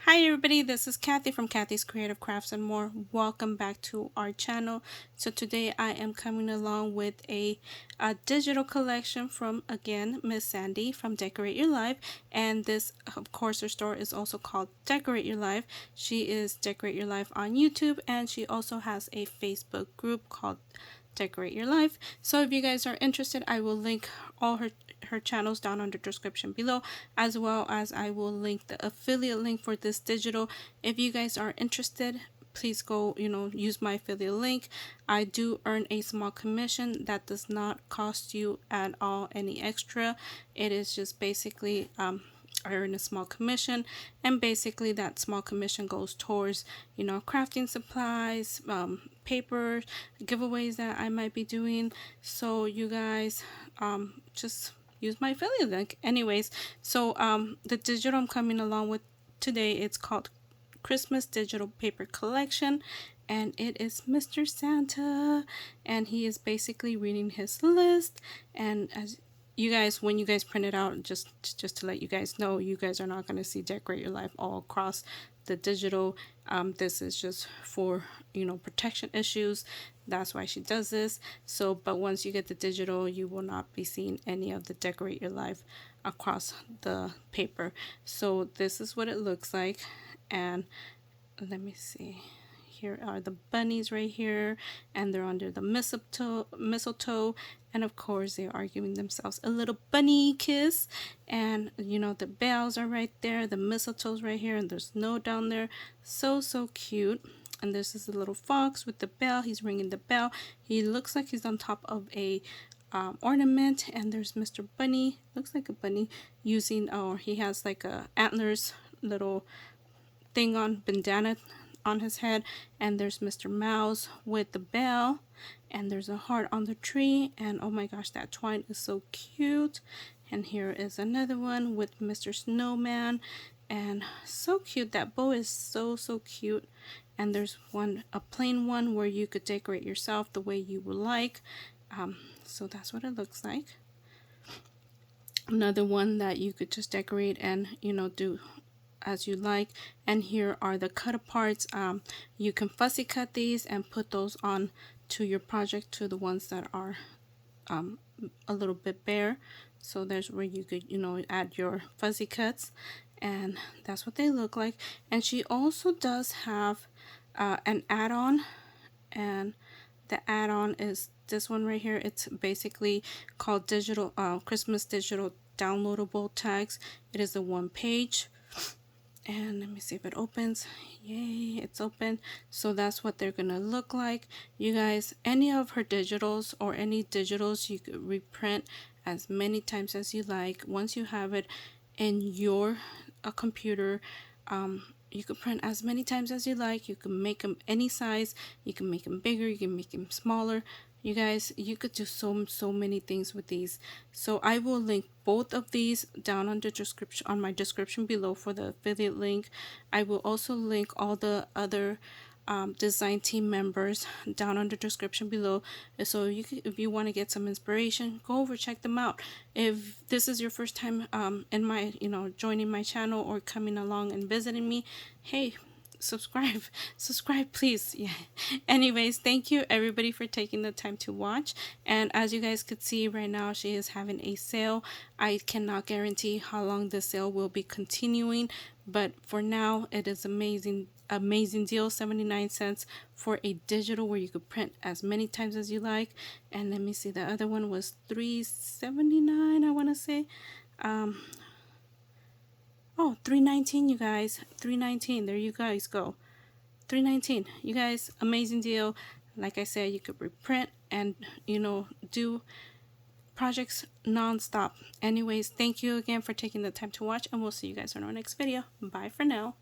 Hi everybody, this is Kathy from Kathy's Creative Crafts and More. Welcome back to our channel. So today I am coming along with a digital collection from, again, Miss Sandy from Decorate Your Life. And this, of course, her store is also called Decorate Your Life. She is Decorate Your Life on YouTube, and she also has a Facebook group called Decorate Your Life. So if you guys are interested, I will link all her channels down on the description below, as well as I will link the affiliate link for this digital. If you guys are interested, please go use my affiliate link. I do earn a small commission that does not cost you at all any extra. It is just basically I earn a small commission, and basically that small commission goes towards crafting supplies, paper giveaways that I might be doing. So you guys just use my affiliate link. Anyways, so the digital I'm coming along with today, it's called Christmas Digital Paper Collection, and it is Mr. Santa, and he is basically reading his list. And as you guys, when you guys print it out, just to let you guys know, you guys are not going to see Decorate Your Life all across the digital. This is just for protection issues. That's why she does this. So but once you get the digital, you will not be seeing any of the Decorate Your Life across the paper. So this is what it looks like. And let me see, here are the bunnies right here, and they're under the mistletoe, and of course they are giving themselves a little bunny kiss. And the bells are right there, the mistletoe's right here, and there's snow down there. So cute. And this is the little fox with the bell. He's ringing the bell. He looks like he's on top of a ornament. And there's Mr. Bunny, looks like a bunny using, or he has like a antlers little thing on, bandana on his head. And there's Mr. Mouse with the bell, and there's a heart on the tree. And oh my gosh, that twine is so cute. And here is another one with Mr. Snowman, and so cute. That bow is so cute. And there's a plain one where you could decorate yourself the way you would like. So that's what it looks like. Another one that you could just decorate and do as you like. And here are the cut aparts. You can fussy cut these and put those on to your project, to the ones that are a little bit bare. So there's where you could add your fuzzy cuts, and that's what they look like. And she also does have an add-on, and the add-on is this one right here. It's basically called digital Christmas digital downloadable tags. It is a one page. And let me see if it opens. Yay, it's open. So that's what they're gonna look like. You guys, any of her digitals or any digitals, you could reprint as many times as you like. Once you have it in your computer, you can print as many times as you like. You can make them any size. You can make them bigger. You can make them smaller. You guys, you could do so many things with these. So I will link both of these down on the description, on my description below, for the affiliate link. I will also link all the other design team members down on the description below. So you can, if you want to get some inspiration, go over, check them out. If this is your first time in my joining my channel or coming along and visiting me, hey, subscribe please. Yeah. Anyways, thank you everybody for taking the time to watch. And as you guys could see right now, she is having a sale. I cannot guarantee how long the sale will be continuing, but for now it is amazing deal. 79 cents for a digital where you could print as many times as you like. And let me see, the other one was $3.79, I want to say. Oh, $3.19, you guys. $3.19. There you guys go. $3.19. You guys, amazing deal. Like I said, you could reprint and do projects non-stop. Anyways, thank you again for taking the time to watch, and we'll see you guys on our next video. Bye for now.